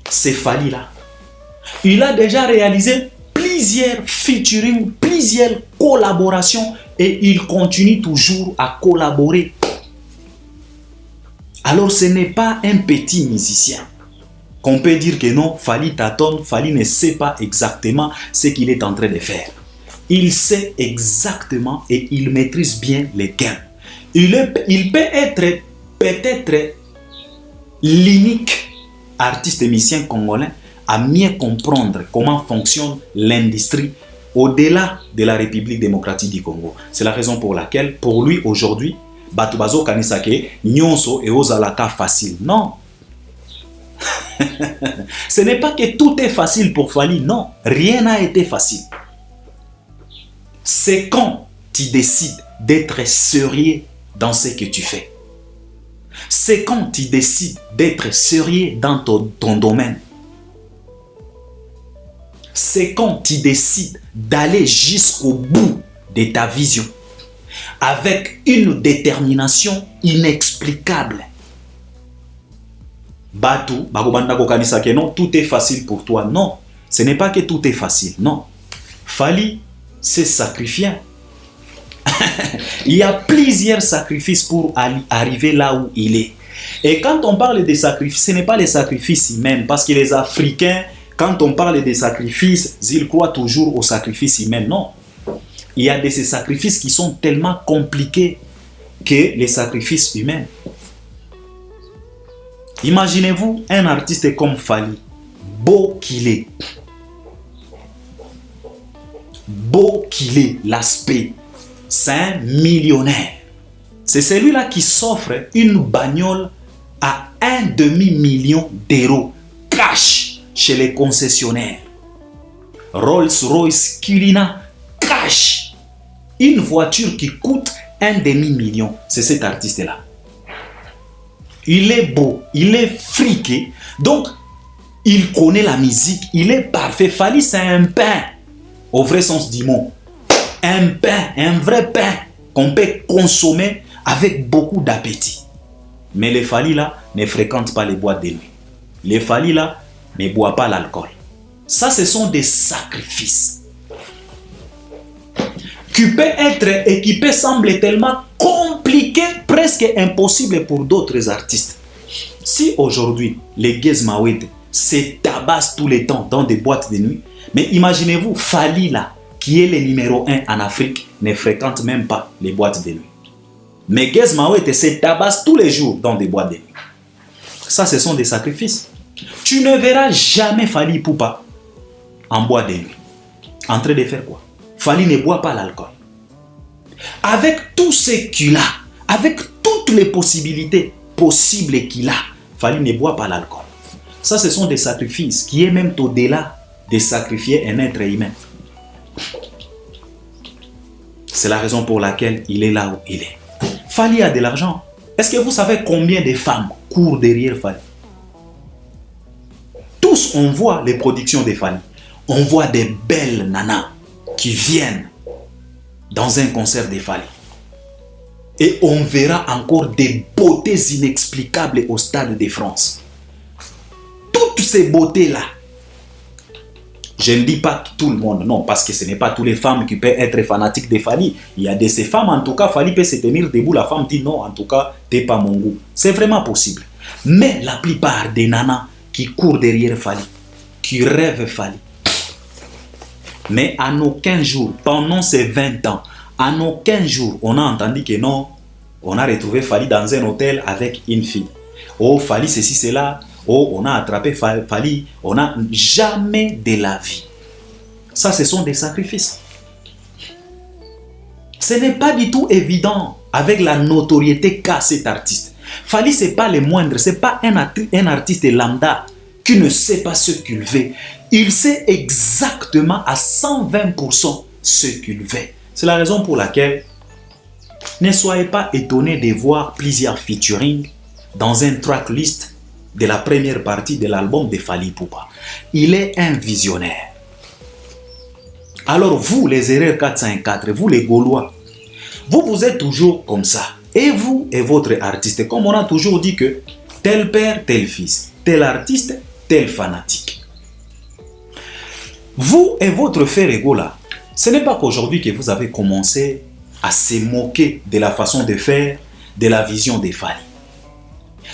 C'est Fally là. Il a déjà réalisé plusieurs featuring, plusieurs collaborations et il continue toujours à collaborer. Alors ce n'est pas un petit musicien qu'on peut dire que non, Fally tâtonne, Fally ne sait pas exactement ce qu'il est en train de faire. Il sait exactement et il maîtrise bien les gains. Il peut être peut-être l'unique artiste et musicien congolais à mieux comprendre comment fonctionne l'industrie au-delà de la République démocratique du Congo. C'est la raison pour laquelle, pour lui aujourd'hui, Batubazo Kanisake, Nyonso et Ozalaka facile. Non. Ce n'est pas que tout est facile pour Fally, non. Rien n'a été facile. C'est quand tu décides d'être sérieux dans ce que tu fais. C'est quand tu décides d'être sérieux dans ton domaine. C'est quand tu décides d'aller jusqu'au bout de ta vision. Avec une détermination inexplicable. Batu, non, tout est facile pour toi. Non, ce n'est pas que tout est facile. Non. Fally s'est sacrifié. Il y a plusieurs sacrifices pour arriver là où il est. Et quand on parle de sacrifices, ce n'est pas les sacrifices humains. Parce que les Africains, quand on parle des sacrifices, ils croient toujours aux sacrifices humains. Non. Il y a de ces sacrifices qui sont tellement compliqués que les sacrifices humains. Imaginez-vous un artiste comme Fally, beau qu'il est, l'aspect, c'est un millionnaire. C'est celui-là qui s'offre une bagnole à 1,5 million d'euros cash chez les concessionnaires. Rolls-Royce Cullinan cash. Une voiture qui coûte 1,5 million. C'est cet artiste-là. Il est beau, il est friqué. Donc, il connaît la musique, il est parfait. Fally, c'est un pain, au vrai sens du mot. Un pain, un vrai pain qu'on peut consommer avec beaucoup d'appétit. Mais les Fally là ne fréquentent pas les boîtes de nuit. Les Fally là ne boivent pas l'alcool. Ça, ce sont des sacrifices qui peut être et qui peut sembler tellement compliqué, presque impossible pour d'autres artistes. Si aujourd'hui, les Gez Mawete se tabassent tout le temps dans des boîtes de nuit, mais imaginez-vous, Fally là, qui est le numéro 1 en Afrique, ne fréquente même pas les boîtes de nuit. Mais Gez Mawete se tabasse tous les jours dans des boîtes de nuit. Ça, ce sont des sacrifices. Tu ne verras jamais Fally Ipupa en boîte de nuit. En train de faire quoi? Fally ne boit pas l'alcool. Avec tout ce qu'il a, avec toutes les possibilités possibles qu'il a, Fally ne boit pas l'alcool. Ça, ce sont des sacrifices qui est même au-delà de sacrifier un être humain. C'est la raison pour laquelle il est là où il est. Fally a de l'argent. Est-ce que vous savez combien de femmes courent derrière Fally? Tous, on voit les productions de Fally. On voit des belles nanas qui viennent dans un concert de Fally. Et on verra encore des beautés inexplicables au Stade de France. Toutes ces beautés-là, je ne dis pas tout le monde, non, parce que ce n'est pas toutes les femmes qui peuvent être fanatiques de Fally. Il y a de ces femmes, en tout cas, Fally peut se tenir debout, la femme dit non, en tout cas, t'es pas mon goût. C'est vraiment possible. Mais la plupart des nanas qui courent derrière Fally, qui rêvent Fally, mais en aucun jour, pendant ces 20 ans, en aucun jour, on a entendu que non, on a retrouvé Fally dans un hôtel avec une fille. Oh, Fally, ceci, cela. Oh, on a attrapé Fally. On n'a jamais de la vie. Ça, ce sont des sacrifices. Ce n'est pas du tout évident avec la notoriété qu'a cet artiste. Fally, ce n'est pas le moindre. Ce n'est pas un artiste lambda qui ne sait pas ce qu'il veut. Il sait exactement à 120% ce qu'il veut. C'est la raison pour laquelle ne soyez pas étonnés de voir plusieurs featuring dans un tracklist de la première partie de l'album de Fally Ipupa. Il est un visionnaire. Alors vous, les erreurs 404, vous les Gaulois, vous êtes toujours comme ça. Et vous et votre artiste, comme on a toujours dit que tel père, tel fils, tel artiste, tel fanatique. Vous et votre frère égaux là, ce n'est pas qu'aujourd'hui que vous avez commencé à se moquer de la façon de faire, de la vision de Fally.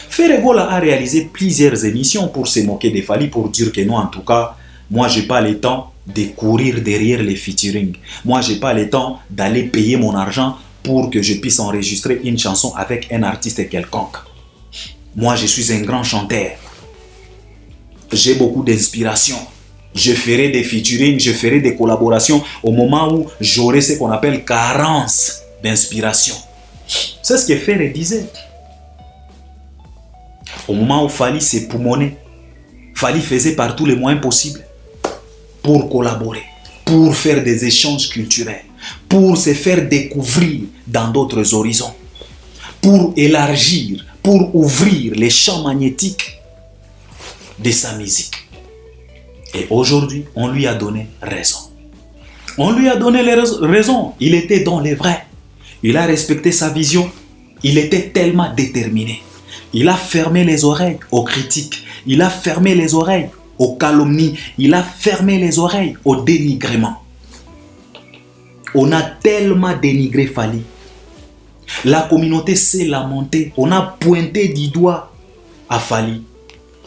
Ferregola a réalisé plusieurs émissions pour se moquer de Fally, pour dire que non, en tout cas, moi, je n'ai pas le temps de courir derrière les featuring. Moi, je n'ai pas le temps d'aller payer mon argent pour que je puisse enregistrer une chanson avec un artiste quelconque. Moi, je suis un grand chanteur. J'ai beaucoup d'inspiration. Je ferai des featuring, je ferai des collaborations au moment où j'aurai ce qu'on appelle carence d'inspiration. C'est ce que Ferre disait. Au moment où Fally s'est poumonné, Fally faisait par tous les moyens possibles pour collaborer, pour faire des échanges culturels, pour se faire découvrir dans d'autres horizons, pour élargir, pour ouvrir les champs magnétiques de sa musique. Et aujourd'hui, on lui a donné raison. On lui a donné raison. Il était dans les vrais. Il a respecté sa vision. Il était tellement déterminé. Il a fermé les oreilles aux critiques. Il a fermé les oreilles aux calomnies. Il a fermé les oreilles au dénigrement. On a tellement dénigré Fally. La communauté s'est lamentée. On a pointé du doigt à Fally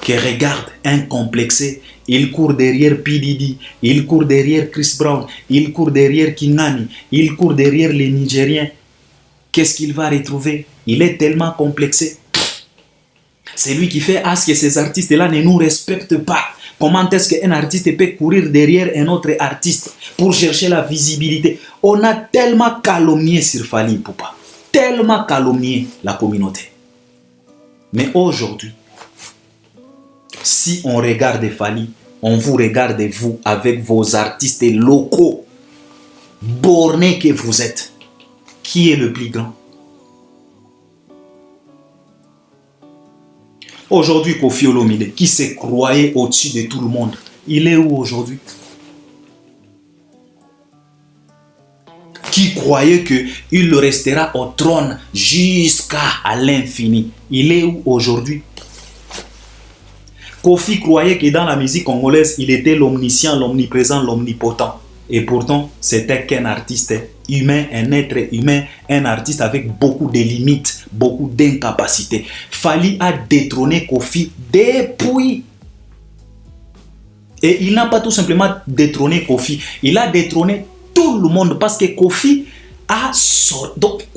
que regarde un complexé, il court derrière P. Diddy, il court derrière Chris Brown, il court derrière Kingani, il court derrière les Nigériens. Qu'est-ce qu'il va retrouver? Il est tellement complexé. C'est lui qui fait à ce que ces artistes-là ne nous respectent pas. Comment est-ce qu'un artiste peut courir derrière un autre artiste pour chercher la visibilité? On a tellement calomnié sur Fally Ipupa, tellement calomnié la communauté. Mais aujourd'hui, si on regarde Fally, on vous regarde vous avec vos artistes locaux, bornés que vous êtes. Qui est le plus grand? Aujourd'hui, Koffi Olomide, qui se croyait au-dessus de tout le monde, il est où aujourd'hui? Qui croyait qu'il restera au trône jusqu'à l'infini, il est où aujourd'hui? Koffi croyait que dans la musique congolaise, il était l'omniscient, l'omniprésent, l'omnipotent. Et pourtant, c'était qu'un artiste humain, un être humain, un artiste avec beaucoup de limites, beaucoup d'incapacités. Fally a détrôné Koffi depuis. Et il n'a pas tout simplement détrôné Koffi, il a détrôné tout le monde parce que Koffi a sorti. Donc,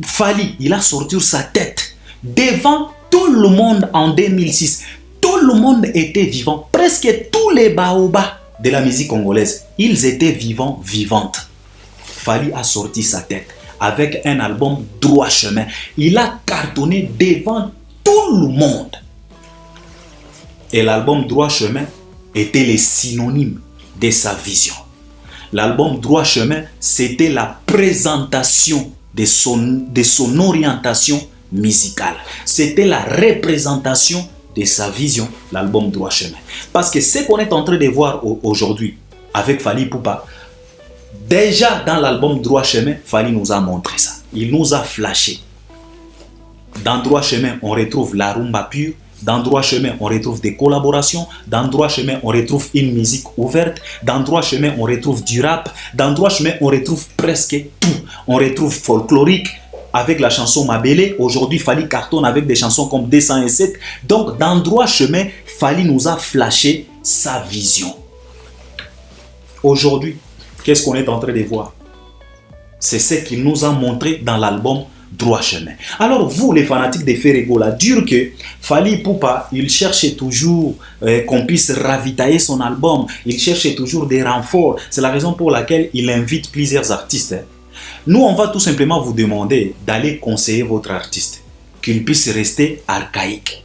Fally, il a sorti sa tête devant tout le monde en 2006. Tout le monde était vivant. Presque tous les baobas de la musique congolaise, ils étaient vivants, vivantes. Fally a sorti sa tête avec un album Droit Chemin. Il a cartonné devant tout le monde. Et l'album Droit Chemin était le synonyme de sa vision. L'album Droit Chemin, c'était la présentation de son orientation musicale. C'était la représentation de sa vision, l'album Droit Chemin. Parce que ce qu'on est en train de voir aujourd'hui avec Fally Ipupa, déjà dans l'album Droit Chemin, Fally nous a montré ça. Il nous a flashé. Dans Droit Chemin, on retrouve la rumba pure. Dans Droit Chemin, on retrouve des collaborations. Dans Droit Chemin, on retrouve une musique ouverte. Dans Droit Chemin, on retrouve du rap. Dans Droit Chemin, on retrouve presque tout. On retrouve folklorique avec la chanson Mabélé. Aujourd'hui, Fally cartonne avec des chansons comme 207. Donc, dans Droit Chemin, Fally nous a flashé sa vision. Aujourd'hui, qu'est-ce qu'on est en train de voir? C'est ce qu'il nous a montré dans l'album Droit Chemin. Alors vous, les fanatiques de Ferrego, là, dire que Fally Ipupa, il cherchait toujours qu'on puisse ravitailler son album, il cherchait toujours des renforts. C'est la raison pour laquelle il invite plusieurs artistes. Nous, on va tout simplement vous demander d'aller conseiller votre artiste, qu'il puisse rester archaïque,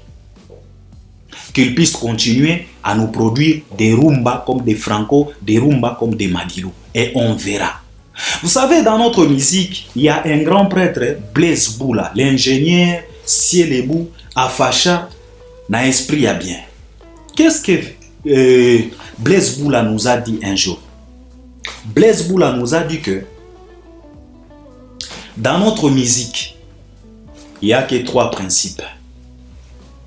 qu'il puisse continuer à nous produire des rumbas comme des Franco, des rumbas comme des Madilu. Et on verra. Vous savez, dans notre musique, il y a un grand prêtre, Blaise Boula, l'ingénieur Cielebou, Afacha, n'a esprit à bien. Qu'est-ce que Blaise Boula nous a dit un jour? Blaise Boula nous a dit que dans notre musique, il n'y a que 3 principes.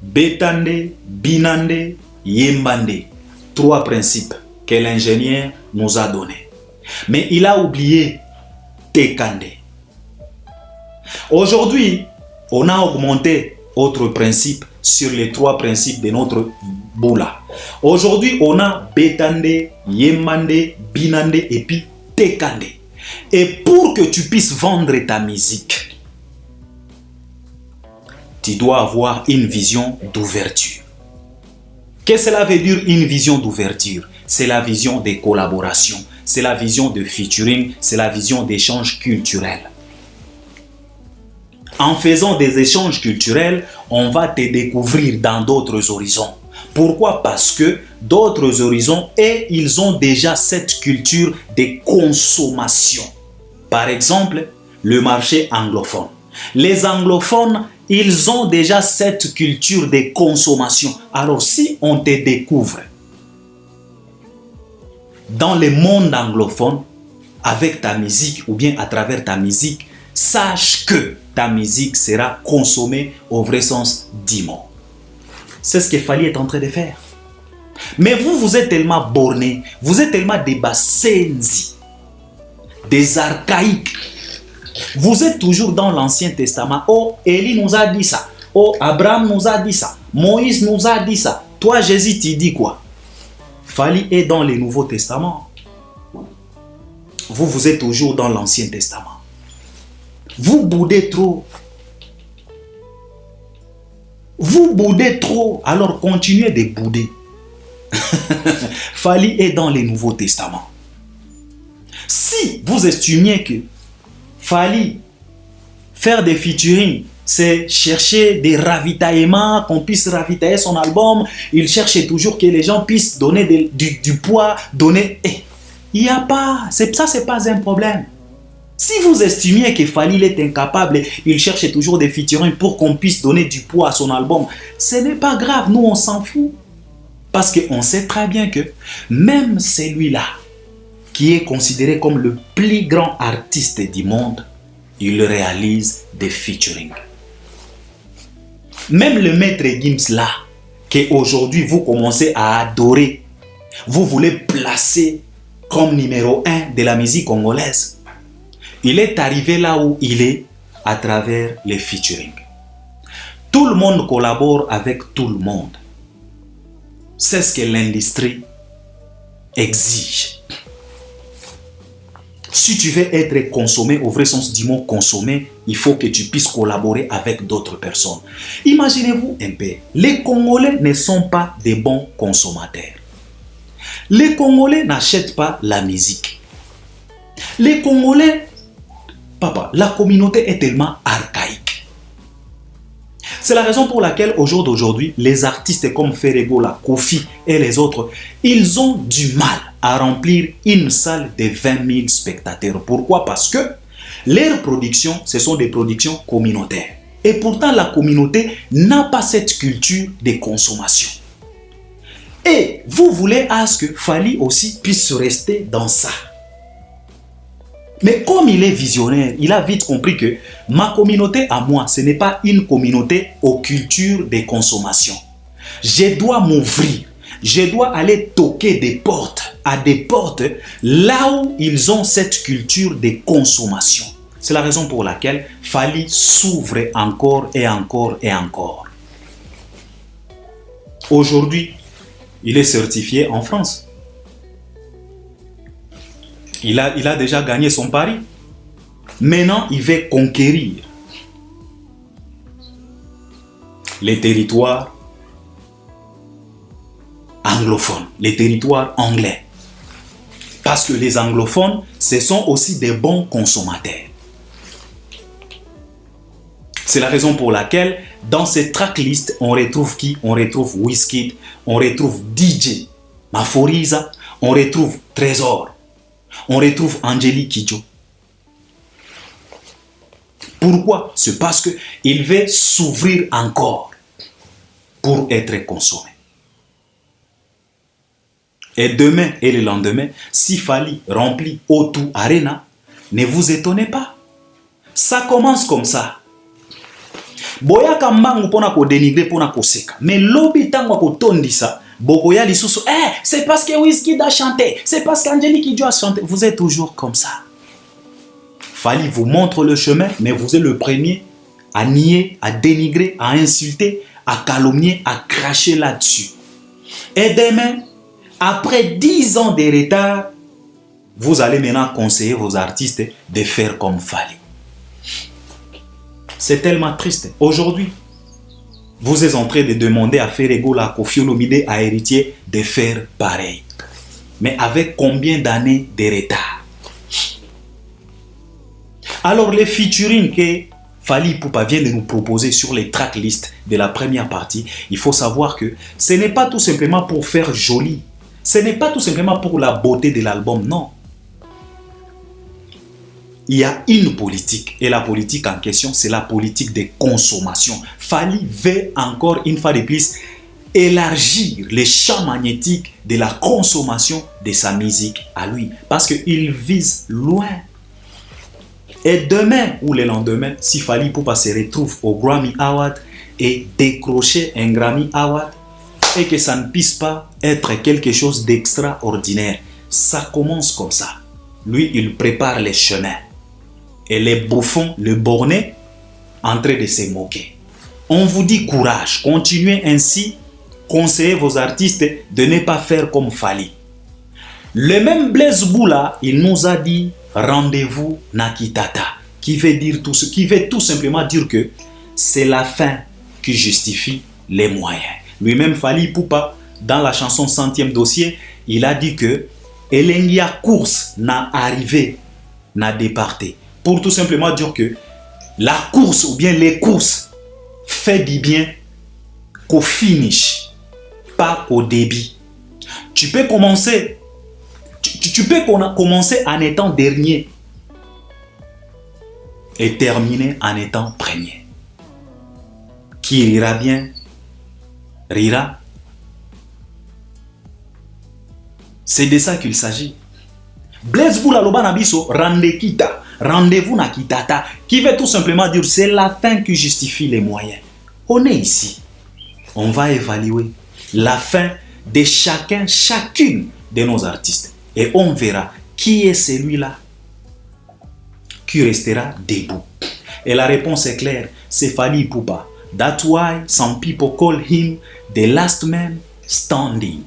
Betande, Binande, Yembande. 3 principes que l'ingénieur nous a donnés. Mais il a oublié Tekande. Aujourd'hui, on a augmenté autre principe sur les 3 principes de notre Boula. Aujourd'hui, on a Betande, Yembande, Binande et puis Tekande. Et pour que tu puisses vendre ta musique, tu dois avoir une vision d'ouverture. Qu'est-ce que cela veut dire une vision d'ouverture? C'est la vision des collaborations, c'est la vision de featuring, c'est la vision d'échanges culturels. En faisant des échanges culturels, on va te découvrir dans d'autres horizons. Pourquoi? Parce que d'autres horizons, et ils ont déjà cette culture de consommation. Par exemple, le marché anglophone. Les anglophones, ils ont déjà cette culture de consommation. Alors si on te découvre dans le monde anglophone avec ta musique ou bien à travers ta musique, sache que ta musique sera consommée au vrai sens du mot. C'est ce que Fally est en train de faire. Mais vous, vous êtes tellement bornés, vous êtes tellement des basenzi, des archaïques. Vous êtes toujours dans l'Ancien Testament. Oh, Élie nous a dit ça. Oh, Abraham nous a dit ça. Moïse nous a dit ça. Toi, Jésus, tu dis quoi? Fally est dans le Nouveau Testament. Vous, vous êtes toujours dans l'Ancien Testament. Vous boudez trop. Vous boudez trop. Alors continuez de bouder. Fally est dans le Nouveau Testament. Si vous estimiez que Fally faire des featuring, c'est chercher des ravitaillements, qu'on puisse ravitailler son album, il cherche toujours que les gens puissent donner du poids, donner... Il n'y a pas... Ça, c'est pas un problème. Si vous estimiez que Fally est incapable, il cherche toujours des featuring pour qu'on puisse donner du poids à son album, ce n'est pas grave, nous on s'en fout. Parce qu'on sait très bien que même celui-là, qui est considéré comme le plus grand artiste du monde, il réalise des featuring. Même le maître Gims là, qu'aujourd'hui vous commencez à adorer, vous voulez placer comme numéro 1 de la musique congolaise, il est arrivé là où il est à travers les featuring. Tout le monde collabore avec tout le monde. C'est ce que l'industrie exige. Si tu veux être consommé, au vrai sens du mot consommé, il faut que tu puisses collaborer avec d'autres personnes. Imaginez-vous un peu, les Congolais ne sont pas des bons consommateurs. Les Congolais n'achètent pas la musique. Les Congolais, papa, la communauté est tellement archaïque. C'est la raison pour laquelle au jour d'aujourd'hui, les artistes comme Ferregola, Kofi et les autres, ils ont du mal à remplir une salle de 20 000 spectateurs. Pourquoi? Parce que leurs productions, ce sont des productions communautaires. Et pourtant, la communauté n'a pas cette culture de consommation. Et vous voulez à ce que Fally aussi puisse rester dans ça. Mais comme il est visionnaire, il a vite compris que ma communauté à moi, ce n'est pas une communauté aux cultures de consommation. Je dois m'ouvrir. Je dois aller toquer des portes, à des portes là où ils ont cette culture de consommation. C'est la raison pour laquelle Fally s'ouvre encore et encore et encore. Aujourd'hui, il est certifié en France. Il a déjà gagné son pari. Maintenant, il veut conquérir les territoires anglophones, les territoires anglais. Parce que les anglophones, ce sont aussi des bons consommateurs. C'est la raison pour laquelle, dans cette tracklist, on retrouve qui? On retrouve Wizkid, on retrouve DJ Maforiza, on retrouve Trésor, on retrouve Angélique Kidjo. Pourquoi? C'est parce qu'il veut s'ouvrir encore pour être consommé. Et demain et le lendemain, si Fally remplit O2 Arena, ne vous étonnez pas. Ça commence comme ça. Boya kambangu pona ko dénigrer pona ko seka. Mais lobi tango ko tondisa, bokoya lisusu, c'est parce que Wizkid a chanté, c'est parce qu'Angélique Kidjo a chanté. Vous êtes toujours comme ça. Fally vous montre le chemin, mais vous êtes le premier à nier, à dénigrer, à insulter, à calomnier, à cracher là-dessus. Et demain, après 10 ans de retard, vous allez maintenant conseiller vos artistes de faire comme Fally. C'est tellement triste. Aujourd'hui, vous êtes en train de demander à Ferregola, à Koffi Olomide, à Héritier de faire pareil. Mais avec combien d'années de retard? Alors les featuring que Fally Ipupa vient de nous proposer sur les tracklists de la première partie, il faut savoir que ce n'est pas tout simplement pour faire joli. Ce n'est pas tout simplement pour la beauté de l'album, non. Il y a une politique, et la politique en question, c'est la politique de consommation. Fally veut encore une fois de plus élargir les champs magnétiques de la consommation de sa musique à lui, parce qu'il vise loin. Et demain ou le lendemain, si Fally Ipupa se retrouve au Grammy Award et décrocher un Grammy Award, et que ça ne puisse pas être quelque chose d'extraordinaire, ça commence comme ça. Lui, il prépare les chemins. Et les bouffons, le borné, en train de se moquer. On vous dit courage, continuez ainsi conseillez vos artistes de ne pas faire comme Fally. Le même Blaise Boula, il nous a dit rendez-vous Nakitata, qui veut tout simplement dire que c'est la fin qui justifie les moyens. Lui-même, Fally Ipupa, dans la chanson Centième Dossier, il a dit que Elengia course n'a arrivé, n'a départé. Pour tout simplement dire que la course ou bien les courses fait du bien qu'au finish, pas au début. Tu peux commencer en étant dernier et terminer en étant premier. Qui rira bien, rira. C'est de ça qu'il s'agit. Blaise Boula Loba Nabiso, rendez-vous na kitata, qui veut tout simplement dire c'est la fin qui justifie les moyens. On est ici. On va évaluer la fin de chacune de nos artistes. Et on verra qui est celui-là qui restera debout. Et la réponse est claire, c'est Fally Ipupa. That's why some people call him the last man standing.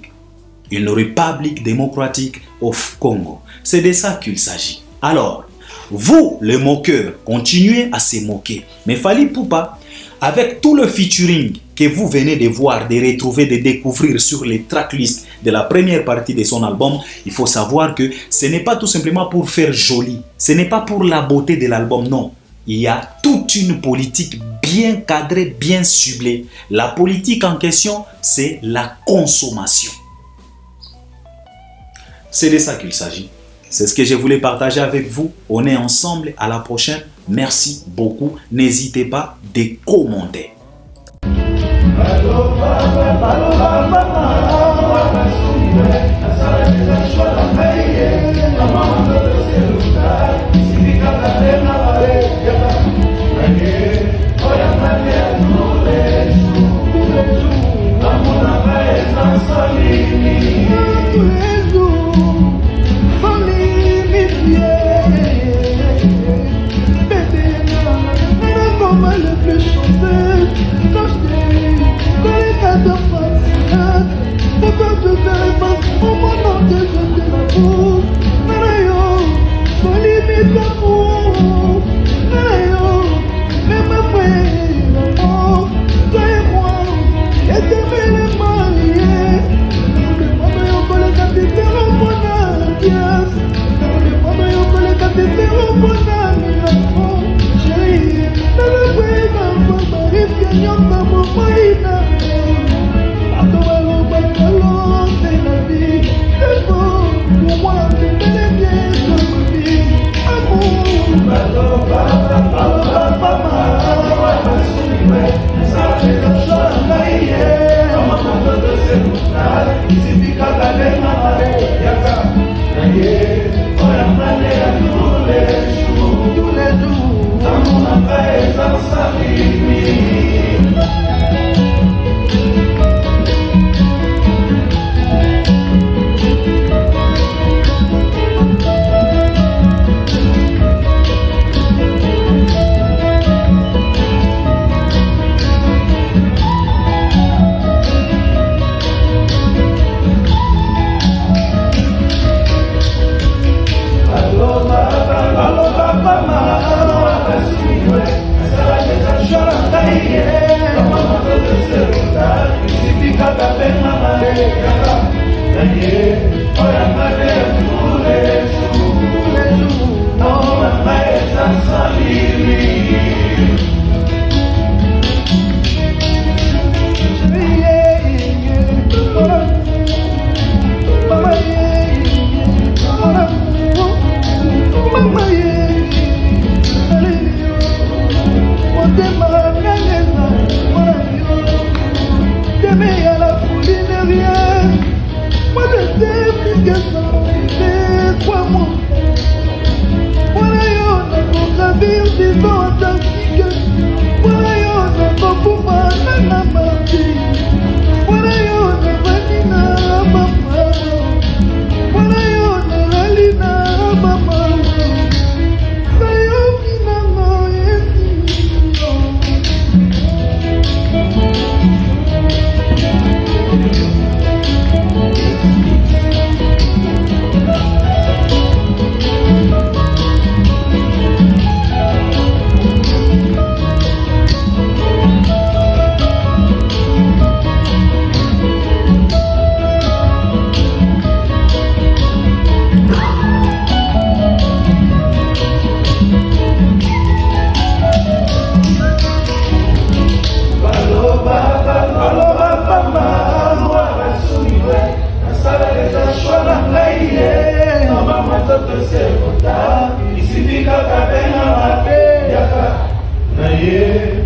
Une République démocratique of Congo. C'est de ça qu'il s'agit. Alors, vous, les moqueurs, continuez à se moquer. Mais Fally Ipupa, avec tout le featuring que vous venez de voir, de retrouver, de découvrir sur les tracklists de la première partie de son album, il faut savoir que ce n'est pas tout simplement pour faire joli. Ce n'est pas pour la beauté de l'album, non. Il y a toute une politique bien cadrée, bien ciblée. La politique en question, c'est la consommation. C'est de ça qu'il s'agit. C'est ce que je voulais partager avec vous. On est ensemble. À la prochaine. Merci beaucoup. N'hésitez pas de commenter. Yeah.